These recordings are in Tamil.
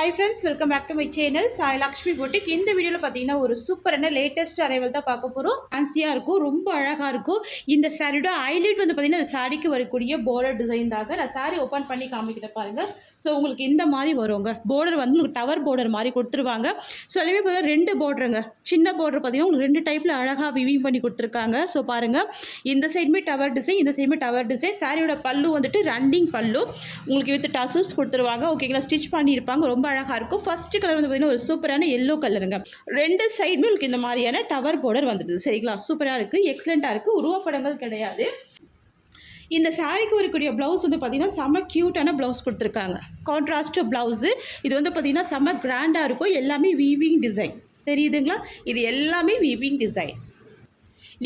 Hi friends, welcome back to my channel Sai Lakshmi Boutique. இந்த வீடியோல பாத்தீங்கன்னா ஒரு சூப்பரான லேட்டஸ்ட் அரைவல் தான் பார்க்க போறோம். ஃபேன்சியா இருக்கும், ரொம்ப அழகா இருக்கும். இந்த சாரியோட ஹைலைட் வந்து பாத்தீங்கன்னா இந்த சாரிக்கு வரக்கூடிய border டிசைன் தாங்க. நான் சாரி ஓபன் பண்ணி காமிக்கிறேன் பாருங்க. ஸோ உங்களுக்கு இந்த மாதிரி வருங்க. பார்டர் வந்து உங்களுக்கு டவர் பார்டர் மாதிரி கொடுத்துருவாங்க. ஸோ அதுவே பார்த்தீங்கன்னா ரெண்டு பார்டருங்க. சின்ன பார்டர் பார்த்தீங்கன்னா உங்களுக்கு ரெண்டு டைப்பில் அழகாக விவிங் பண்ணி கொடுத்துருக்காங்க. ஸோ பாருங்கள், இந்த சைடுமே டவர் டிசைன், இந்த சைடுமே டவர் டிசைன். சாரியோட பல்லு வந்துட்டு ரன்னிங் பல்லு உங்களுக்கு வித் டசல்ஸ் கொடுத்துருவாங்க. ஓகேங்களா, ஸ்டிச் பண்ணியிருப்பாங்க, ரொம்ப அழகாக இருக்கும். ஃபர்ஸ்ட் கலர் வந்து பார்த்தீங்கன்னா ஒரு சூப்பரான எல்லோ கலருங்க. ரெண்டு சைடுமே உங்களுக்கு இந்த மாதிரியான டவர் பார்டர் வந்துடுது. சரிங்களா, சூப்பராக இருக்குது, எக்ஸலண்ட்டாக இருக்குது, உருவப்படங்கள் கிடையாது. இந்த சாரிக்கு வரக்கூடிய ப்ளவுஸ் வந்து பார்த்தீங்கன்னா செம்ம க்யூட்டான ப்ளவுஸ் கொடுத்துருக்காங்க. Contrast blouse. இது வந்து பார்த்தீங்கன்னா செம்ம கிராண்டாக இருக்கும். எல்லாமே வீவிங் டிசைன் தெரியுதுங்களா, இது எல்லாமே வீவிங் டிசைன்.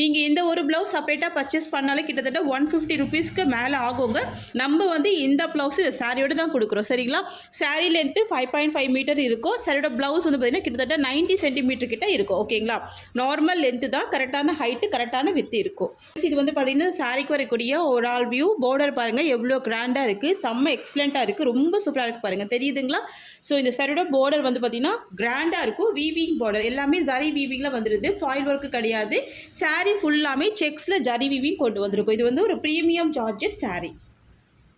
நீங்கள் இந்த ஒரு ப்ளவுஸ் செப்பரேட்டாக பர்ச்சேஸ் பண்ணாலே கிட்டத்தட்ட 150 ருபீஸ்க்கு மேலே ஆகுங்க. நம்ம வந்து இந்த ப்ளவுஸ் இந்த சாரியோடு தான் கொடுக்குறோம். சரிங்களா, சாரீ லென்த்து 5.5 மீட்டர் இருக்கும். சாரியோட ப்ளவுஸ் வந்து பார்த்திங்கன்னா கிட்டத்தட்ட 90 சென்டிமீட்டர் கிட்ட இருக்கும். ஓகேங்களா, நார்மல் லென்த்து தான், கரெக்டான ஹைட்டு, கரெக்டான வித்து இருக்கும். இது வந்து பார்த்திங்கன்னா சாரிக்கு வரக்கூடிய ஒரு ஆல் வியூ. பார்டர் பாருங்கள் எவ்வளோ கிராண்டாக இருக்குது, செம்ம எக்ஸலண்ட்டாக இருக்குது, ரொம்ப சூப்பராக இருக்குது பாருங்கள், தெரியுதுங்களா. ஸோ இந்த சாரியோட பார்டர் வந்து பார்த்திங்கன்னா கிராண்டாக இருக்கும். வீவிங் பார்டர் எல்லாமே ஜரி வீவிங்கில் வந்துடுது, ஃபாயில் ஒர்க்கு கிடையாது. சாரி ஃபுல்லாமே செக்ஸ்ல ஜரி வீவிங் கொண்டு வந்திருக்கும். இது வந்து ஒரு பிரீமியம் ஜார்ஜெட் சாரி.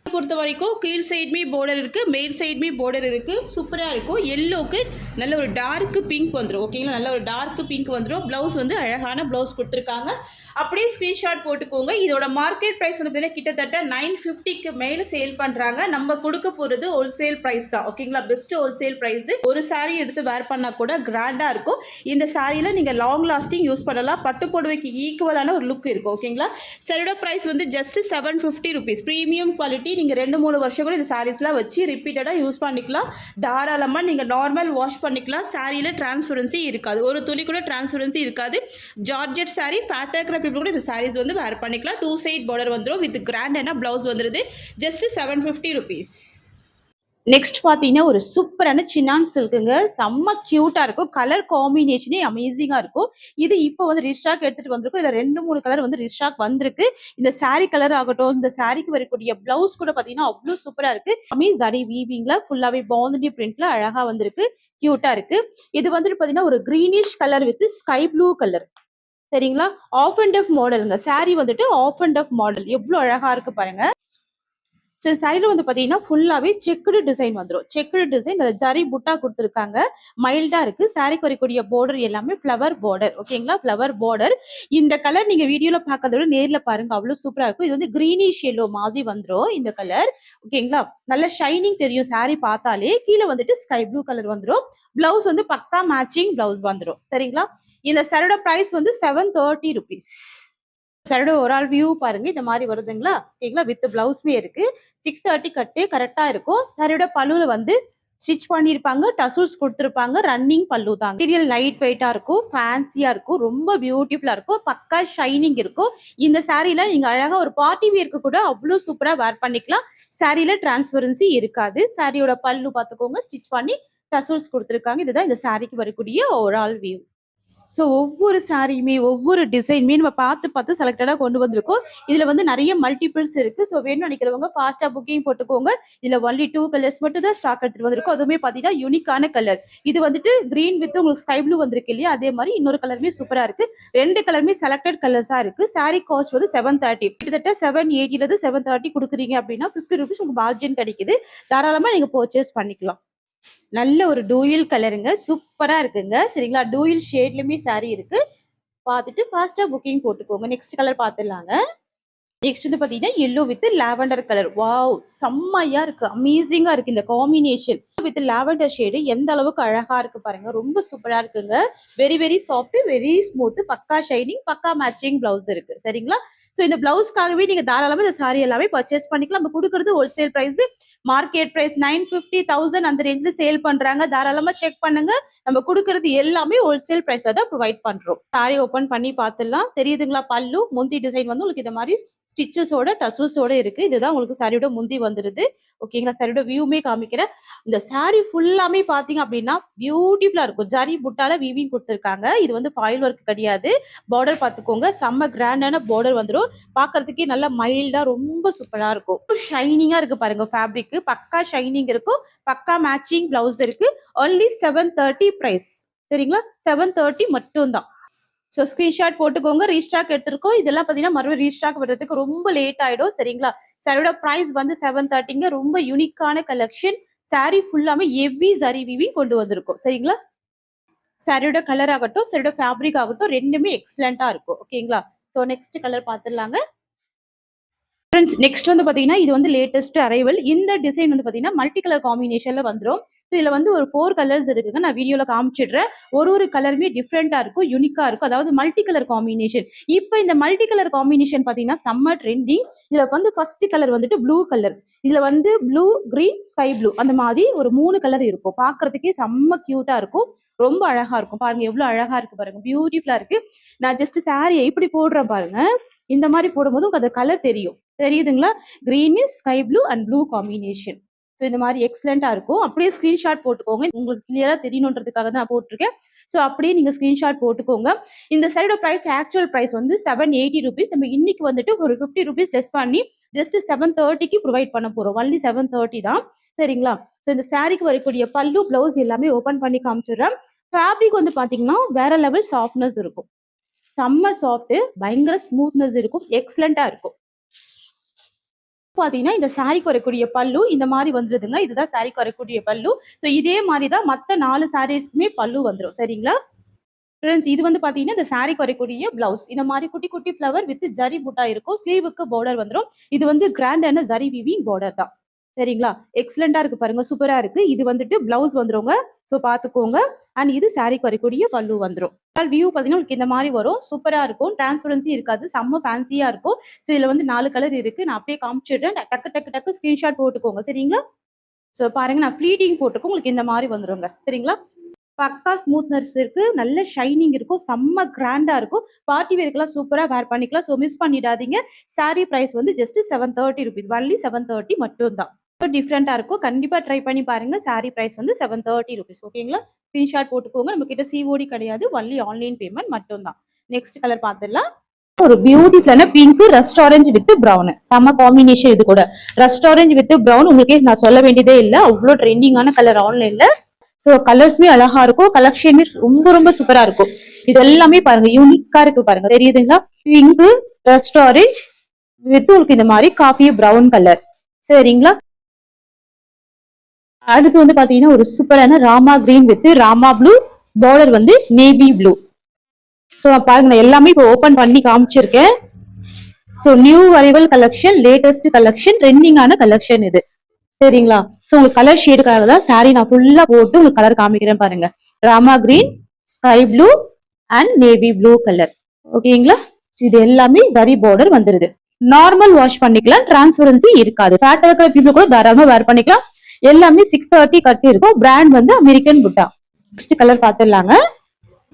பொறுத்த வரைக்கும் கீழ் சைடுமே பார்டர் இருக்குது, மேல் சைடுமே பார்டர் இருக்குது, சூப்பராக இருக்கும். எல்லோக்கு நல்ல ஒரு டார்க் பிங்க் வந்துடும். ஓகேங்களா, நல்ல ஒரு டார்க் பிங்க் வந்துடும். ப்ளவுஸ் வந்து அழகான ப்ளவுஸ் கொடுத்துருக்காங்க. அப்படியே ஸ்க்ரீன்ஷாட் போட்டுக்கோங்க. இதோட மார்க்கெட் ப்ரைஸ் வந்து கிட்டத்தட்ட 950க்கு மேலே சேல் பண்ணுறாங்க. நம்ம கொடுக்க போகிறது ஹோல்சேல் ப்ரைஸ் தான். ஓகேங்களா, பெஸ்ட் ஹோல்சேல் ப்ரைஸ். ஒரு சாரீ எடுத்து வேர் பண்ணால் கூட கிராண்டாக இருக்கும். இந்த சாரியில் நீங்கள் லாங் லாஸ்டிங் யூஸ் பண்ணலாம். பட்டு புடவைக்கு ஈக்குவலான ஒரு லுக் இருக்கும். ஓகேங்களா, சாரியோட ப்ரைஸ் வந்து ஜஸ்ட் 750 ருபீஸ். Premium quality. நீங்கள் 2-3 வருஷம் கூட இந்த சாரீஸ்லாம் வச்சு ரிப்பீட்டடாக யூஸ் பண்ணிக்கலாம். தாராளமாக நீங்கள் நார்மல் வாஷ் பண்ணிக்கலாம். சாரியில் டிரான்ஸ்பரன்சி இருக்காது, ஒரு துளி கூட டிரான்ஸ்பரன்சி இருக்காது. ஜார்ஜெட் சாரி, ஃபேட்டாக இருக்கிற பீப்புள் கூட இந்த சாரீஸ் வந்து வேர் பண்ணிக்கலாம். 2 சைட் பார்டர் வந்துடும் வித் கிராண்டான ப்ளவுஸ் வந்துடுது. Just 750 rupees. நெக்ஸ்ட் பார்த்தீங்கன்னா ஒரு சூப்பரான சின்னான் சில்க்குங்க. செம்ம க்யூட்டாக இருக்கும். கலர் காம்பினேஷனே அமேசிங்காக இருக்கும். இது இப்போ வந்து ரீஸ்டாக் எடுத்துகிட்டு வந்திருக்கும். இதில் 2-3 கலர் வந்து ரீஸ்டாக் வந்திருக்கு. இந்த சாரீ கலர் ஆகட்டும், இந்த சாரீக்கு வரக்கூடிய ப்ளவுஸ் கூட பார்த்தீங்கன்னா அவ்வளோ சூப்பராக இருக்குது. ஜரி வீவிங்கில் ஃபுல்லாகவே பாந்தடி பிரிண்ட்ல அழகாக வந்திருக்கு, க்யூட்டாக இருக்குது. இது வந்துட்டு பார்த்தீங்கன்னா ஒரு greenish colour with sky blue colour. சரிங்களா, ஆஃப் அண்ட் ஆஃப் மாடலுங்க. சாரீ வந்துட்டு ஆஃப் அண்ட் ஆஃப் மாடல், எவ்வளோ அழகா இருக்கு பாருங்க. ஸோ சாரியில் வந்து பார்த்தீங்கன்னா ஃபுல்லாகவே செக்குடு டிசைன் வந்துடும். செக்குடு டிசைன், அந்த ஜரி புட்டா கொடுத்துருக்காங்க, மைல்டாக இருக்குது. சாரிக்கு வரக்கூடிய பார்டர் எல்லாமே ஃப்ளவர் பார்டர். ஓகேங்களா, ஃப்ளவர் பார்டர். இந்த கலர் நீங்கள் வீடியோவில் பார்க்கறத விட நேரில் பாருங்க, அவ்வளோ சூப்பராக இருக்கும். இது வந்து க்ரீனிஷ் எல்லோ மாதிரி வந்துடும் இந்த கலர். ஓகேங்களா, நல்ல ஷைனிங் தெரியும் சாரி பார்த்தாலே. கீழே வந்துட்டு ஸ்கை ப்ளூ கலர் வந்துடும். பிளவுஸ் வந்து பக்கா மேட்சிங் பிளவுஸ் வந்துடும். சரிங்களா, இந்த சாரியோட பிரைஸ் வந்து 730 ருபீஸ். சாரியோட ஒரு ஆல் வியூ பாருங்க, இந்த மாதிரி வருதுங்களா. ஓகேங்களா, வித் பிளவுஸ்மே இருக்கு. 630 கட்டு கரெக்டா இருக்கும். சாரியோட பல்லுல வந்து ஸ்டிச் பண்ணியிருப்பாங்க, டசல்ஸ் கொடுத்துருப்பாங்க. ரன்னிங் பல்லு தான். மெட்டீரியல் லைட் வெயிட்டா இருக்கும், ஃபேன்சியா இருக்கும், ரொம்ப பியூட்டிஃபுல்லா இருக்கும், பக்கா ஷைனிங் இருக்கும். இந்த சாரியில நீங்க அழகா ஒரு பார்ட்டி வியர்க்கு கூட அவ்வளோ சூப்பரா வேர் பண்ணிக்கலாம். சாரியில டிரான்ஸ்பரன்சி இருக்காது. சாரியோட பல்லு பார்த்துக்கோங்க, ஸ்டிச் பண்ணி டசல்ஸ் கொடுத்துருக்காங்க. இதுதான் இந்த சாரிக்கு வரக்கூடிய ஒரு ஆல் வியூ. ஸோ ஒவ்வொரு சாரியுமே ஒவ்வொரு டிசைனுமே நம்ம பார்த்து பார்த்து செலக்டடாக கொண்டு வந்திருக்கோம். இதில் வந்து நிறைய மல்டிபிள்ஸ் இருக்குது. ஸோ வேணும்னு நினைக்கிறவங்க ஃபாஸ்ட்டாக புக்கிங் போட்டுக்கோங்க. இதில் ஒன்லி 2 கலர்ஸ் மட்டும் தான் ஸ்டாக் எடுத்துகிட்டு வந்திருக்கோம். அதுவுமே பார்த்தீங்கன்னா யூனிக்கான கலர். இது வந்துட்டு கிரீன் வித் உங்களுக்கு ஸ்கை ப்ளூ வந்திருக்கு இல்லையா, அதே மாதிரி இன்னொரு கலருமே சூப்பராக இருக்குது. 2 கலருமே செலக்டட் கலர்ஸாக இருக்குது. சாரி காஸ்ட் வந்து 730, கிட்டத்தட்ட 780 730 கொடுக்குறீங்க அப்படின்னா 50 ருபீஸ் உங்களுக்கு மார்ஜின் கிடைக்குது. தாராளமாக நீங்கள் பர்ச்சேஸ் பண்ணிக்கலாம். நல்ல ஒரு டூயல் கலருங்க, சூப்பரா இருக்குங்க. சரிங்களா, டூயல் ஷேட்லயுமே சாரி இருக்கு. பார்த்துட்டு ஃபாஸ்டா புக்கிங் போட்டுக்கோங்க. Next colour பார்த்துடலாங்க. நெக்ஸ்ட் வந்து பாத்தீங்கன்னா yellow with lavender colour. Wow, செம்மையா இருக்கு, அமேசிங்கா இருக்கு இந்த காம்பினேஷன். வித் லாவெண்டர் ஷேடு எந்த அளவுக்கு அழகா இருக்கு பாருங்க, ரொம்ப சூப்பரா இருக்குங்க. Very very soft, very smooth, பக்கா ஷைனிங், பக்கா மேட்சிங் பிளவுஸ் இருக்கு. சரிங்களா, ஸோ இந்த பிளவுஸ்க்காகவே நீங்க தாராளமா இந்த சாரி எல்லாமே பர்ச்சேஸ் பண்ணிக்கலாம். நம்ம கொடுக்கறது ஹோல்சேல் பிரைஸ். மார்க்கெட் பிரைஸ் 950 1000 அந்த ரேஞ்சில சேல் பண்றாங்க. தாராளமா செக் பண்ணுங்க. நம்ம கொடுக்கறது எல்லாமே ஹோல்சேல் பிரைஸ்ல தான் ப்ரொவைட் பண்றோம். சாரி ஓபன் பண்ணி பார்த்துடலாம். தெரியுதுங்களா, பல்லு முந்தி டிசைன் வந்து உங்களுக்கு இந்த மாதிரி ஸ்டிச்சஸோட டசல்ஸோட இருக்கு. இதுதான் உங்களுக்கு சாரியோட முந்தி வந்துருது. ஓகேங்களா? சாரியோட வியூமே காமிக்கிறேன். இந்த சாரி ஃபுல்லாமே பார்த்தீங்க அப்படின்னா, பியூட்டிஃபுல்லா இருக்கும். ஜரி புட்டால வீவிங் குடுத்துருக்காங்க. இது வந்து ஃபாயில் ஒர்க் கிடையாது. பார்டர் பார்த்துக்கோங்க. செம்ம கிராண்டான பார்டர் வந்துரும். பார்க்கறதுக்கே நல்லா மைல்டா ரொம்ப சூப்பரா இருக்கும். ஷைனிங்கா இருக்கு பாருங்க ஃபேப்ரிக். பக்கா ஷைனிங் இருக்கும். பக்கா மேட்சிங் பிளவுஸ் இருக்கு. Only 730 price. சரிங்களா? 730 மட்டும் தான். ஸோ ஸ்கிரீன்ஷாட் போட்டுக்கோங்க. ரீஸ்டாக் எடுத்திருக்கோம். இதெல்லாம் பார்த்தீங்கன்னா மறுபடியும் ரீஸ்டாக் வர்றதுக்கு ரொம்ப லேட் ஆயிடும். சரிங்களா? சாரியோட பிரைஸ் வந்து 730ங்க. ரொம்ப யூனிக்கான கலெக்ஷன். சாரி ஃபுல்லாமே ஹெவி ஜரி வீவிங் கொண்டு வந்திருக்கும். சரிங்களா? சாரியோட கலர் ஆகட்டும், சாரியோட ஃபேப்ரிக் ஆகட்டும் 2மே எக்ஸலென்ட்டா இருக்கும். ஓகேங்களா? ஸோ நெக்ஸ்ட் கலர் பார்த்துடலாங்க. ஃப்ரெண்ட்ஸ் நெக்ஸ்ட் வந்து பாத்தீங்கன்னா இது வந்து லேட்டஸ்ட் அரைவல். இந்த டிசைன் வந்து பாத்தீங்கன்னா மல்டி கலர் காம்பினேஷன்ல வந்துரும். ஸோ இதுல வந்து ஒரு 4 கலர்ஸ் இருக்குங்க. நான் வீடியோல காமிச்சிடுறேன். ஒரு கலருமே டிஃப்ரெண்டா இருக்கும், யூனிக்கா இருக்கும். அதாவது மல்டி கலர் காம்பினேஷன். இப்போ இந்த மல்டி கலர் காம்பினேஷன் பாத்தீங்கன்னா செம்ம ட்ரெண்டிங். இதுல வந்து ஃபர்ஸ்ட் கலர் வந்துட்டு ப்ளூ கலர். இதுல வந்து ப்ளூ, கிரீன், ஸ்கை ப்ளூ அந்த மாதிரி ஒரு 3 கலர் இருக்கும். பாக்குறதுக்கே செம்ம கியூட்டா இருக்கும். ரொம்ப அழகா இருக்கும். பாருங்க எவ்வளவு அழகா இருக்கு பாருங்க. பியூட்டிஃபுல்லா இருக்கு. நான் ஜஸ்ட் சாரியை இப்படி போடுறேன் பாருங்க. இந்த மாதிரி போடும்போது உங்களுக்கு அந்த கலர் தெரியும். தெரியுதுங்களா? Green is sky blue and blue combination. So இந்த மாதிரி எக்ஸலென்ட்டா இருக்கும். அப்படியே ஸ்கிரீன்ஷாட் போட்டுக்கோங்க. உங்களுக்கு கிளியரா தெரியணுன்றதுக்காக தான் நான் போட்டிருக்கேன். ஸோ அப்படியே நீங்க ஸ்கிரீன்ஷாட் போட்டுக்கோங்க. இந்த சைடோட பிரைஸ் ஆக்சுவல் பிரைஸ் வந்து 780 ருபீஸ். நம்ம இன்னைக்கு வந்துட்டு ஒரு 50 ருபீஸ் லெஸ் பண்ணி ஜஸ்ட் 730க்கு ப்ரொவைட் பண்ண போறோம். ஒன்லி 730 தான். சரிங்களா? ஸோ இந்த சாரிக்கு வரக்கூடிய பல்லு, பிளவுஸ் எல்லாமே ஓபன் பண்ணி காமிச்சிடுறேன். ஃபேப்ரிக் வந்து பாத்தீங்கன்னா வேற லெவல் சாஃப்ட்னஸ் இருக்கும். செம்ம சாஃப்ட், பயங்கர ஸ்மூத்னஸ் இருக்கும். எக்ஸலென்ட்டா இருக்கும். பாத்தீங்கன்னா இந்த சாரிக்கு வரக்கூடிய பல்லு இந்த மாதிரி வந்துருதுங்க. இதுதான் சாரிக்கு வரக்கூடிய பல்லு. ஸோ இதே மாதிரி தான் மத்த 4 சாரீஸ்க்குமே பல்லு வந்துரும். சரிங்களா? ஃப்ரெண்ட்ஸ் இது வந்து பாத்தீங்கன்னா இந்த சாரிக்கு வரக்கூடிய பிளவுஸ். இந்த மாதிரி குட்டி குட்டி ஃப்ளவர் வித் ஜரி புட்டா இருக்கும். ஸ்லீவுக்கு பார்டர் வந்துரும். இது வந்து கிராண்டான ஜரி வீவிங் பார்டர் தான். சரிங்களா? எக்ஸலென்ட்டா இருக்கு பாருங்க. சூப்பரா இருக்கு. இது வந்துட்டு பிளவுஸ் வந்துருங்க. ஸோ பாத்துக்கோங்க. அண்ட் இது சாரிக்கு வரக்கூடிய பல்லு வந்துரும். வியூ பாத்தீங்கன்னா உங்களுக்கு இந்த மாதிரி வரும். சூப்பரா இருக்கும். டிரான்ஸ்பரன்சி இருக்காது. செம்ம ஃபேன்சியா இருக்கும். ஸோ இதுல வந்து 4 கலர் இருக்கு. நான் அப்படியே காமிச்சிடுறேன். டக்கு டக்கு டக்கு ஸ்கிரீன்ஷாட் போட்டுக்கோங்க. சரிங்களா? ஸோ பாருங்க நான் ஃபிளீட்டிங் போட்டுக்கும். உங்களுக்கு இந்த மாதிரி வந்துருங்க. சரிங்களா? பக்கா ஸ்மூத்னஸ் இருக்கு. நல்ல ஷைனிங் இருக்கும். செம்ம கிராண்டா இருக்கும். பார்ட்டி வேர்க்கெல்லாம் சூப்பரா வேர் பண்ணிக்கலாம். ஸோ மிஸ் பண்ணிடாதீங்க. சாரி பிரைஸ் வந்து ஜஸ்ட் 730 ருபீஸ். ஒன்லி 730 மட்டும் தான். டிஃப்ரெண்டா இருக்கும். கண்டிப்பா ட்ரை பண்ணி பாருங்க. சாரி பிரைஸ் வந்து 730 ருபீஸ். ஓகேங்களா? ஸ்கிரீன்ஷாட் போட்டுக்கோங்க. நம்ம கிட்ட சிஓடி கிடையாது. ஒன்லி ஆன்லைன் பேமெண்ட் மட்டும் தான். நெக்ஸ்ட் கலர் பார்த்துடலாம். ஒரு பியூட்டிஃபுல்லான pink rust orange with brown. செம்ம காம்பினேஷன் இது கூட. ரஸ்ட் ஆரஞ்சு வித் பிரவுன் உங்களுக்கே நான் சொல்ல வேண்டியதே இல்ல. அவ்வளோ ட்ரெண்டிங்கான கலர் ஆன்லைன்ல. ஸோ கலர்ஸ்மே அழகா இருக்கும். கலெக்ஷனுமே ரொம்ப ரொம்ப சூப்பரா இருக்கும். இது எல்லாமே பாருங்க யூனிக்கா இருக்கு பாருங்க. தெரியுதுங்களா? பிங்க், ரஸ்ட் ஆரஞ்சு வித் உங்களுக்கு இந்த மாதிரி காஃபி பிரவுன் கலர். சரிங்களா? அடுத்து வந்து பாத்தீங்கன்னா ஒரு சூப்பரான Rama green with Rama blue, border வந்து நேவி ப்ளூ. ஸோ பாருங்க நான் எல்லாமே இப்போ ஓபன் பண்ணி காமிச்சிருக்கேன். So new arrival collection, latest collection, ட்ரெண்டிங்கான கலெக்ஷன் இது. சரிங்களா? ஸோ உங்களுக்கு கலர் ஷேடுக்காக தான் சாரி நான் ஃபுல்லா போட்டு உங்களுக்கு கலர் காமிக்கிறேன் பாருங்க. Rama green, sky blue and navy blue colour. ஓகேங்களா? இது எல்லாமே ஜரி பார்டர் வந்துருது. நார்மல் வாஷ் பண்ணிக்கலாம். டிரான்ஸ்பரன்சி இருக்காது. ஃபேட்டா இருக்கிற பீப்புள் கூட தாராளமா வேர் பண்ணிக்கலாம். எல்லாமே 630 கட்டி இருக்கும். பிராண்ட் வந்து அமெரிக்கன் புட்டா. Next colour பார்த்துடலாங்க.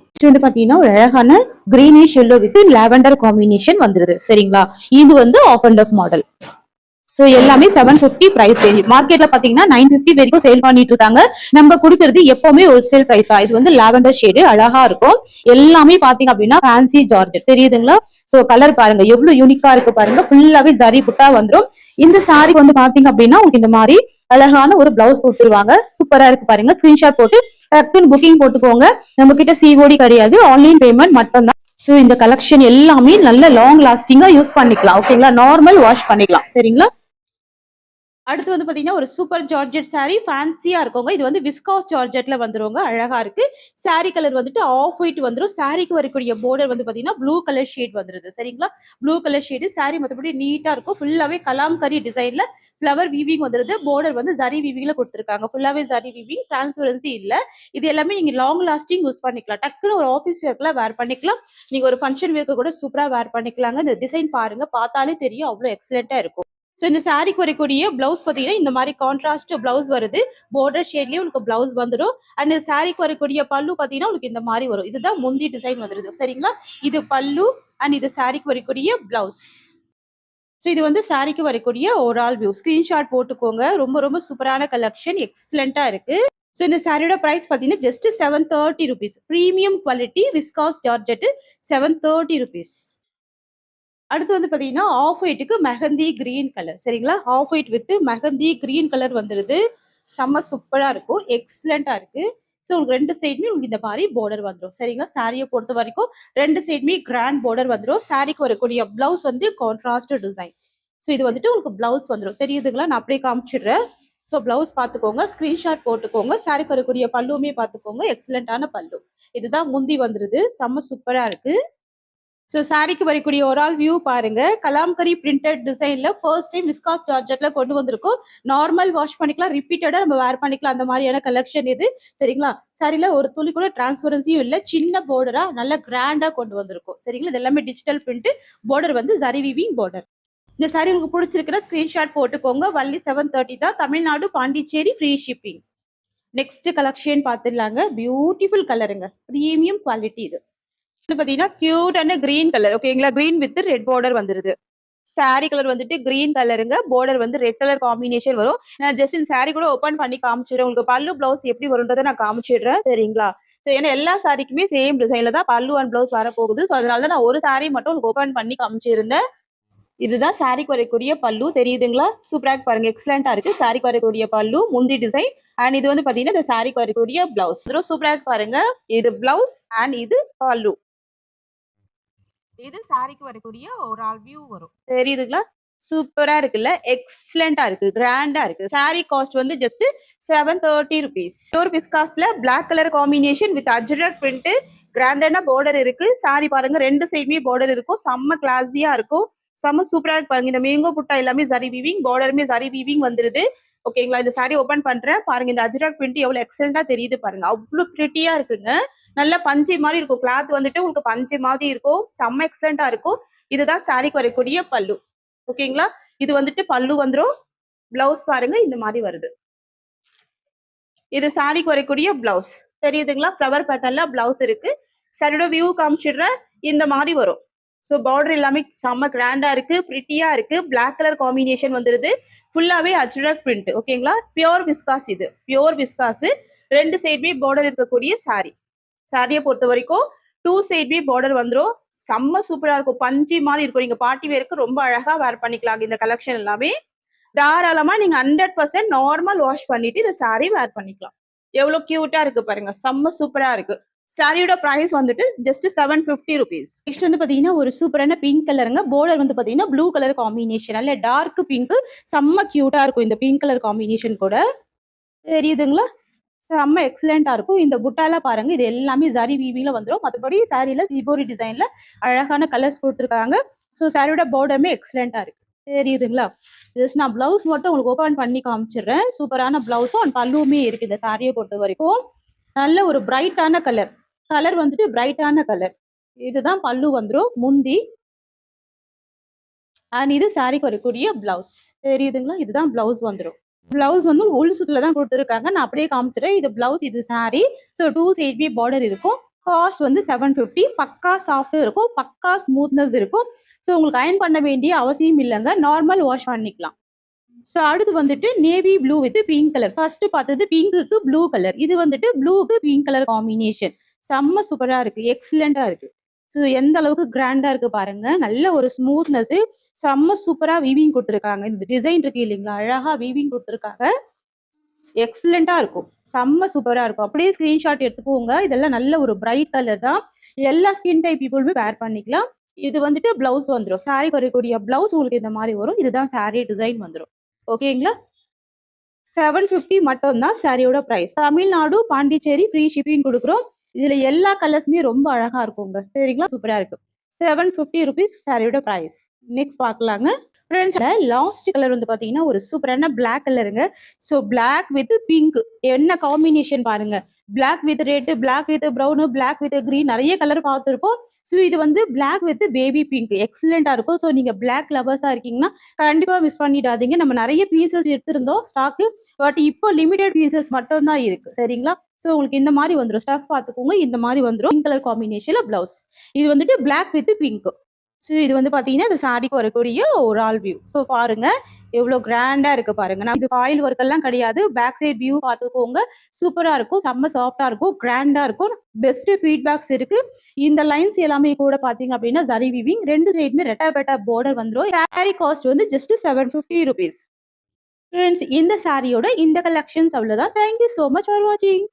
நெக்ஸ்ட் வந்து பாத்தீங்கன்னா ஒரு அழகான greenish yellow with lavender combination வந்துருது. சரிங்களா? இது வந்து half and half model. So எல்லாமே 750 பிரைஸ் ரேஞ்ச். மார்க்கெட்ல பாத்தீங்கன்னா 950 வரைக்கும் சேல் பண்ணிட்டு இருக்காங்க. நம்ம கொடுக்கறது எப்பவுமே ஹோல்சேல் பிரைஸ் தான். இது வந்து லாவெண்டர் ஷேடு அழகா இருக்கும். எல்லாமே பாத்தீங்க அப்படின்னா ஃபேன்சி ஜார்ஜெட். தெரியுதுங்களா? சோ கலர் பாருங்க எவ்வளவு யூனிக்கா இருக்கு பாருங்க. ஃபுல்லாவே ஜரி புட்டா வந்துரும். இந்த சாரி வந்து பாத்தீங்க அப்படின்னா உங்களுக்கு இந்த மாதிரி அழகான ஒரு பிளவுஸ் கொடுத்துருவாங்க. சூப்பரா இருக்கு பாருங்க. ஸ்கிரீன்ஷாட் போட்டு டக்குன்னு புக்கிங் போட்டுக்கோங்க. நம்ம கிட்ட சிஓடி கிடையாது. ஆன்லைன் பேமெண்ட் மட்டும் தான். சோ இந்த கலெக்ஷன் எல்லாமே நல்ல லாங் லாஸ்டிங்கா யூஸ் பண்ணிக்கலாம். ஓகேங்களா? நார்மல் வாஷ் பண்ணிக்கலாம். சரிங்களா? அடுத்து வந்து பாத்தீங்கன்னா ஒரு சூப்பர் ஜார்ஜெட் சாரி ஃபேன்சியா இருக்குங்க. இது வந்து விஸ்காஸ் ஜார்ஜெட்ல வந்துருங்க. அழகா இருக்கு. சாரி கலர் வந்துட்டு ஆஃப் ஒயிட் வந்துரும். சாரிக்கு வரக்கூடிய பார்டர் வந்து பாத்தீங்கன்னா ப்ளூ கலர் ஷேட் வந்துருது. சரிங்களா? Blue colour shade. சாரி மத்தபடி நீட்டா இருக்கும். ஃபுல்லாவே கலாம்கரி டிசைன்ல ஃப்ளவர் வீவிங் வந்துருது. பார்டர் வந்து ஜரி வீவிங்ல கொடுத்துருக்காங்க. ஃபுல்லாவே ஜரி வீவிங். டிரான்ஸ்பரன்சி இல்ல. இது எல்லாமே நீங்க லாங் லாஸ்டிங் யூஸ் பண்ணிக்கலாம். டக்குன்னு ஒரு ஆஃபீஸ் வேர்க்குலாம் வேர் பண்ணிக்கலாம். நீங்க ஒரு ஃபங்க்ஷன் வேர்க்கு கூட சூப்பரா வேர் பண்ணிக்கலாங்க. இந்த டிசைன் பாருங்க. பார்த்தாலே தெரியும். அவ்வளவு எக்ஸலென்ட்டா இருக்கும். ஸோ இந்த சாரிக்கு வரக்கூடிய பிளவுஸ் பார்த்தீங்கன்னா இந்த மாதிரி கான்ட்ராஸ்ட் பிளவுஸ் வருது. பார்டர் ஷேட்லயே உங்களுக்கு பிளவுஸ் வந்துடும். அண்ட் சாரிக்கு வரக்கூடிய பல்லு பார்த்தீங்கன்னா உங்களுக்கு இந்த மாதிரி வரும். இதுதான் முந்தி டிசைன் வந்துருது. சரிங்களா? இது பல்லு அண்ட் இது சாரிக்கு வரக்கூடிய பிளவுஸ். ஸோ இது வந்து சாரிக்கு வரக்கூடிய ஓவரால் வியூ. ஸ்கிரீன்ஷாட் போட்டுக்கோங்க. ரொம்ப ரொம்ப சூப்பரான கலெக்ஷன். எக்ஸலண்டா இருக்கு. ஸோ இந்த சாரியோட பிரைஸ் பார்த்தீங்கன்னா just 730 rupees. Premium quality viscose georgette 730 rupees. அடுத்து வந்து பார்த்தீங்கன்னா ஆஃப் ஒயிட்டுக்கு மெஹந்தி கிரீன் கலர். சரிங்களா? Off white with mehndi green colour வந்துருது. செம்ம சூப்பரா இருக்கும். எக்ஸலண்டா இருக்கு. ஸோ உங்களுக்கு 2 சைடுமே உங்களுக்கு இந்த மாதிரி பார்டர் வந்துடும். சரிங்களா? சாரியை பொறுத்த வரைக்கும் 2 சைடுமே கிராண்ட் பார்டர் வந்துடும். சாரிக்கு வரக்கூடிய பிளவுஸ் வந்து கான்ட்ராஸ்ட் டிசைன். ஸோ இது வந்துட்டு உங்களுக்கு பிளவுஸ் வந்துடும். தெரியுதுங்களா? நான் அப்படியே காமிச்சிடுறேன். ஸோ பிளவுஸ் பார்த்துக்கோங்க. ஸ்கிரீன்ஷாட் போட்டுக்கோங்க. சாரிக்கு வரக்கூடிய பல்லுவுமே பார்த்துக்கோங்க. எக்ஸலண்டான பல்லு. இதுதான் முந்தி வந்துருது. செம்ம சூப்பரா இருக்கு. ஸோ சாரிக்கு வரக்கூடிய ஒரு ஆல் வியூ பாருங்க. கலாம்கரி பிரிண்டட் டிசைன்ல ஃபர்ஸ்ட் டைம் விஸ்காஸ் ஜார்ஜெட்ல கொண்டு வந்திருக்கோம். நார்மல் வாஷ் பண்ணிக்கலாம், ரிப்பீட்டடா நம்ம வேர் பண்ணிக்கலாம். அந்த மாதிரியான கலெக்ஷன் இது. சரிங்களா? சாரில ஒரு துளி கூட டிரான்ஸ்பரன்சியும் இல்லை. சின்ன பார்டரா நல்ல கிராண்டா கொண்டு வந்திருக்கும். சரிங்களா? இது எல்லாமே டிஜிட்டல் பிரிண்ட். பார்டர் வந்து ஜரி வீவிங் பார்டர். இந்த சாரி உங்களுக்கு பிடிச்சிருக்குன்னா ஸ்கிரீன்ஷாட் போட்டுக்கோங்க. ஒன்லி 730 தான். Tamil Nadu, Pondicherry free shipping. Next collection பார்த்துடலாங்க. பியூட்டிஃபுல் கலருங்க. ப்ரீமியம் குவாலிட்டி இது. பாத்தீங்கன்னா கியூட்டான கிரீன் கலர். ஓகேங்களா? கிரீன் வித் ரெட் பார்டர் வந்துருது. சாரி கலர் வந்துட்டு கிரீன் கலருங்க. பார்டர் வந்து ரெட் கலர் காம்பினேஷன் வரும். நான் ஜஸ்ட் இந்த சாரி கூட ஓபன் பண்ணி காமிச்சிடுறேன். உங்களுக்கு பல்லு பிளவுஸ் எப்படி வரும்ன்றதை நான் காமிச்சிடுறேன். சரிங்களா? ஸோ ஏன்னா எல்லா சாரிக்குமே சேம் டிசைன்ல தான் பல்லு அண்ட் பிளவுஸ் வரப்போகுது. ஸோ அதனால தான் நான் ஒரு சாரி மட்டும் உங்களுக்கு ஓபன் பண்ணி காமிச்சிருந்தேன். இதுதான் சாரிக்கு வரக்கூடிய பல்லு. தெரியுதுங்களா? சூப்பரா பாருங்க. எக்ஸலண்டா இருக்கு. சாரிக்கு வரக்கூடிய பல்லு முந்தி டிசைன். அண்ட் இது வந்து பாத்தீங்கன்னா இந்த சாரிக்கு வரக்கூடிய பிளவுஸ். சூப்பரா பாருங்க. இது பிளவுஸ் அண்ட் இது பல்லு. இது சாரிக்கு வரக்கூடிய ஒரு ஆல் வியூ வரும். தெரியுதுங்களா? சூப்பரா இருக்குல்ல? எக்ஸலண்டா இருக்கு. கிராண்டா இருக்கு. சாரி காஸ்ட் வந்து ஜஸ்ட் 730 rupees. பியூர் விஸ்காஸ்ல black colour combination with ajrakh print. கிராண்டான பார்டர் இருக்கு. சாரி பாருங்க 2 சைடுமே பார்டர் இருக்கும். செம்ம கிளாஸியா இருக்கும். செம்ம சூப்பரா இருக்கு பாருங்க. இந்த மேங்கோ புட்டா எல்லாமே ஜரி வீவிங், பார்டருமே ஜரி வீவிங் வந்துருது. ஓகேங்களா? இந்த சாரி ஓபன் பண்றேன் பாருங்க. இந்த அஜ்ரக் பிரிண்ட் எவ்வளவு எக்ஸலண்டா தெரியுது பாருங்க. அவ்வளவு பிரிட்டியா இருக்குங்க. நல்ல பஞ்சு மாதிரி இருக்கும். கிளாத் வந்துட்டு உங்களுக்கு பஞ்சு மாதிரி இருக்கும். செம்ம எக்ஸலண்டா இருக்கும். இதுதான் சாரிக்கு வரக்கூடிய பல்லு. ஓகேங்களா? இது வந்துட்டு பல்லு வந்துரும். பிளவுஸ் பாருங்க இந்த மாதிரி வருது. இது சாரிக்கு வரக்கூடிய பிளவுஸ். தெரியுதுங்களா? ஃப்ளவர் பேட்டர்ன்ல பிளவுஸ் இருக்கு. சாரியோட வியூ காமிச்சிடுறேன். இந்த மாதிரி வரும். ஸோ பார்டர் எல்லாமே செம்ம கிராண்டா இருக்கு. பிரிட்டியா இருக்கு. பிளாக் கலர் காம்பினேஷன் வந்துருது. ஃபுல்லாவே அஜ்ரக் பிரிண்ட். ஓகேங்களா? பியோர் விஸ்காஸ் இது. Pure viscose. 2 சைடுமே பார்டர் இருக்கக்கூடிய சாரி. சாரியை பொறுத்த வரைக்கும் 2 சைடுமே பார்டர் வந்துடும். செம்ம சூப்பரா இருக்கும். பஞ்சு மாதிரி இருக்கும். நீங்க பார்ட்டி வேருக்கு ரொம்ப அழகா வேர் பண்ணிக்கலாம். இந்த கலெக்ஷன் எல்லாமே தாராளமா நீங்க 100% நார்மல் வாஷ் பண்ணிட்டு இந்த சாரி வேர் பண்ணிக்கலாம். எவ்வளவு கியூட்டா இருக்கு பாருங்க. செம்ம சூப்பரா இருக்கு. சாரியோட பிரைஸ் வந்துட்டு ஜஸ்ட் 750 rupees. நெக்ஸ்ட் வந்து பாத்தீங்கன்னா ஒரு சூப்பரான பிங்க் கலருங்க. பார்டர் வந்து பாத்தீங்கன்னா ப்ளூ கலர் காம்பினேஷன். அல்ல டார்க் பிங்க். செம்ம கியூட்டா இருக்கும் இந்த பிங்க் கலர் காம்பினேஷன் கூட. தெரியுதுங்களா? செம்ம எக்ஸலண்டா இருக்கும். இந்த புட்டால பாருங்க. இது எல்லாமே ஜரி வீவிங்ல வந்துடும். மற்றபடி சாரியில சிபோரி டிசைன்ல அழகான கலர்ஸ் கொடுத்துருக்காங்க. ஸோ சாரியோட பார்டருமே எக்ஸலண்டா இருக்கு. தெரியுதுங்களா? ஜஸ்ட் நான் பிளவுஸ் மட்டும் உங்களுக்கு ஓபன் பண்ணி காமிச்சிடுறேன். சூப்பரான பிளவுஸும் அண்ட் பல்லுவுமே இருக்கு. இந்த சாரியை பொறுத்த வரைக்கும் நல்ல ஒரு பிரைட்டான கலர். கலர் வந்துட்டு பிரைட்டான கலர். இதுதான் பல்லு வந்துடும். முந்தி அண்ட் இது சாரிக்கு வரக்கூடிய பிளவுஸ். தெரியுதுங்களா? இதுதான் பிளவுஸ் வந்துடும். பிளவுஸ் வந்து உள் சுத்துல தான் கொடுத்துருக்காங்க. நான் அப்படியே காமிச்சிடுறேன். இது பிளவுஸ், இது சாரி. ஸோ 2 சைடுமே பார்டர் இருக்கும். காஸ்ட் வந்து 750. பக்கா சாஃப்ட் இருக்கும். பக்கா ஸ்மூத்னஸ் இருக்கும். ஸோ உங்களுக்கு அயன் பண்ண வேண்டிய அவசியம் இல்லைங்க. நார்மல் வாஷ் பண்ணிக்கலாம். ஸோ அடுத்து வந்துட்டு navy blue with pink colour. First பார்த்தது பிங்க்குக்கு ப்ளூ கலர். இது வந்துட்டு ப்ளூக்கு பிங்க் கலர் காம்பினேஷன். செம்ம சூப்பரா இருக்கு. எக்ஸலண்டா இருக்கு. ஸோ எந்த அளவுக்கு கிராண்டா இருக்கு பாருங்க. நல்ல ஒரு ஸ்மூத்னஸ். செம்ம சூப்பரா வீவிங் கொடுத்துருக்காங்க. இந்த டிசைன் இருக்கு இல்லைங்களா? அழகா வீவிங் கொடுத்துருக்காங்க. எக்ஸலண்டா இருக்கும். செம்ம சூப்பரா இருக்கும். அப்படியே ஸ்கிரீன்ஷாட் எடுத்துக்கோங்க. இதெல்லாம் நல்ல ஒரு பிரைட் கலர் தான். எல்லா ஸ்கின் டைப் பீப்புளுமே வேர் பண்ணிக்கலாம். இது வந்துட்டு பிளவுஸ் வந்துடும். சாரி வரக்கூடிய பிளவுஸ் உங்களுக்கு இந்த மாதிரி வரும். இதுதான் சாரி டிசைன் வந்துடும். ஓகேங்களா? 750 மட்டும் தான் சாரியோட price. Tamil Nadu, Pondicherry free shipping கொடுக்குறோம். இதுல எல்லா கலர்ஸுமே ரொம்ப அழகா இருக்குங்க. சரிங்களா? சூப்பரா இருக்கு. 750 rupees சாரியோட பிரைஸ். நெக்ஸ்ட் பார்க்கலாங்க. ஃப்ரெண்ட்ஸ் லாஸ்ட் கலர் வந்து பாத்தீங்கன்னா ஒரு சூப்பரான பிளாக் கலருங்க. ஸோ பிளாக் வித் பிங்க் என்ன காம்பினேஷன் பாருங்க. Black with red, black with brown, black with green நிறைய கலர் பார்த்துருப்போம். ஸோ இது வந்து பிளாக் வித் பேபி பிங்க். எக்ஸலண்டா இருக்கும். ஸோ நீங்க பிளாக் லவர்ஸா இருக்கீங்கன்னா கண்டிப்பா மிஸ் பண்ணிடாதீங்க. நம்ம நிறைய பீசஸ் எடுத்திருந்தோம் ஸ்டாக்கு. பட் இப்போ லிமிடெட் பீசஸ் மட்டும் தான் இருக்கு. சரிங்களா? ஸோ உங்களுக்கு இந்த மாதிரி வந்துடும். ஸ்டஃப் பார்த்துக்கோங்க. இந்த மாதிரி வந்துடும். பிங்க் கலர் காம்பினேஷன்ல பிளவுஸ். இது வந்துட்டு பிளாக் வித் பிங்க். ஸோ இது வந்து பார்த்தீங்கன்னா, இந்த சாரீக்கு வரக்கூடிய ஒரு ஆல் வியூ. ஸோ பாருங்க, எவ்வளோ கிராண்டா இருக்கு பாருங்க. நான் இது ஆயில் ஒர்க் எல்லாம் கிடையாது. பேக் சைட் வியூ பார்த்துக்கோங்க. சூப்பரா இருக்கும். செம்ம சாஃப்ட்டா இருக்கும். கிராண்டா இருக்கும். பெஸ்ட் ஃபீட்பேக்ஸ் இருக்கு. இந்த லைன்ஸ் எல்லாமே கூட பார்த்தீங்க அப்படின்னா, ஜரி வீவிங் 2 சைடுமே ரெட்டா பார்டர் வந்துரும். சாரி காஸ்ட் வந்து ஜஸ்ட் ₹750. ஃப்ரெண்ட்ஸ் இந்த சாரியோட இந்த கலெக்ஷன்ஸ் அவ்வளோதான். Thank you so much for வாட்சிங்.